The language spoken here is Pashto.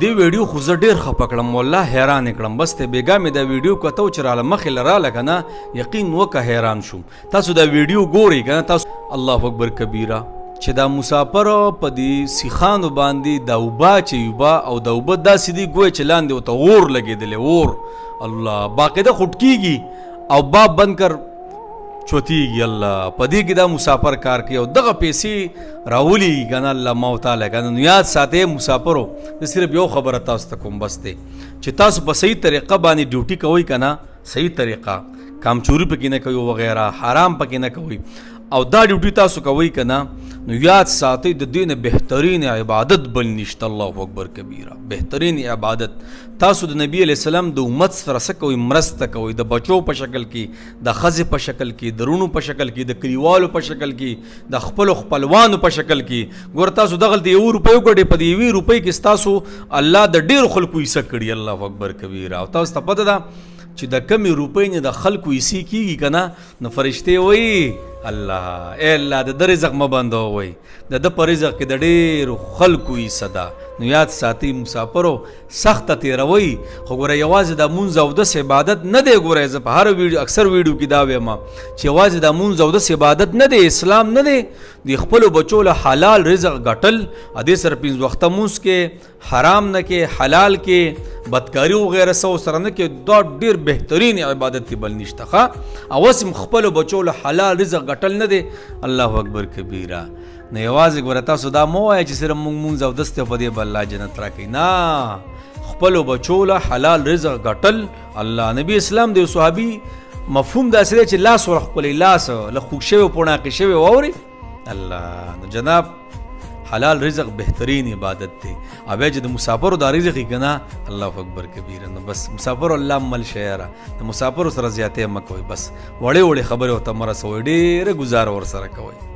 دی ویډیو خو زه ډېر خفه کړم والله حیران کړم بس ته بیګا مې دا ویډیو کتو چې راله مخې لراله که نه یقین وکه حیران شوم تاسو دا ویډیو ګورئ که نه تاسو الله اکبر کبیره چې دا مسافر په دې سیخانو باندې دا اوبه چې اوبه او دا اوبه داسې دي ګویا چې لاندې ورته اور لګېدلی اور الله باقاعده خوټ کېږي او باب بند کر چوتیږي الله په دې کې دا مسافر کار کوي او دغه پیسې راولي که نه الله ما تعالی که نه نو یاد ساتئ مسافرو زه صرف یو خبره تاسو ته کوم بس دی چې تاسو په صحیح طریقه باندې ډیوټي کوئ که نه صحیح طریقه کامچوري پکې نه کوئ وغیره حرام پکې نه کوئ او دا ډیوټي تاسو کوئ که نه نو یاد ساتئ د دې نه بهترین عبادت بل نشته الله اکبر کبیره بهترین عبادت تاسو د نبی علیہ السلام د امت سره څه کوئ مرسته کوئ د بچو په شکل کې د ښځې په شکل کې د رونو په شکل کې د کلیوالو په شکل کې د خپلو خپلوانو په شکل کې ګوره تاسو دغلته 1 روپۍ وګټئ په دې 1 روپۍ کې ستاسو الله د ډېرو خلکو حصه کړي الله اکبر کبیره او تاسو ته پته ده چې د کمې روپۍ نه د خلکو حصې کېږي که نه نو فرشتې وایي الله اے الله د ده رزق مه بندوئ د ده په رزق کې د ډېرو خلکو حصه ده نو یاد ساتئ مسافرو سخته تېروئ خو ګوره یوازې د مونځ او اودس عبادت نه دی ګوره زه په هر اکثر ویډیو کې دا وایم چې یوازې د مونځ او اودس عبادت نه دی اسلام نه دی د خپلو بچو له حلال رزق ګټل دې سره 5 وخته مونځ کې حرام نه کې حلال کې بدکاري وغیره سو سره نه کې دا ډېر بهترین عبادت دی بل نشته ښه او اوس خپلو بچو له حلال رزق ګټل نه دی الله اکبر کبیره نو یوازې ګوره تاسو دا مه وایئ چې صرف مونږ مونځ اودس دی په دې به الله جنت راکوي نه خپلو بچو له حلال رزق ګټل الله نبی اسلام د یو صحابي مفهوم داسې دی چې لاس ورخپلوي لاس له خوږ شوي پوڼاقې شوي واورئ الله نو جناب حلال رزق بهترین عبادت دی او بیا چې د مسافرو دا رزق یې که نه الله اکبر کبیره نو بس مسافرو الله مل شیره د مسافرو سره زیاتې مه کوئ بس وړې وړې خبرې ورته مه رسوئ ډېره ګزاره ورسره کوئ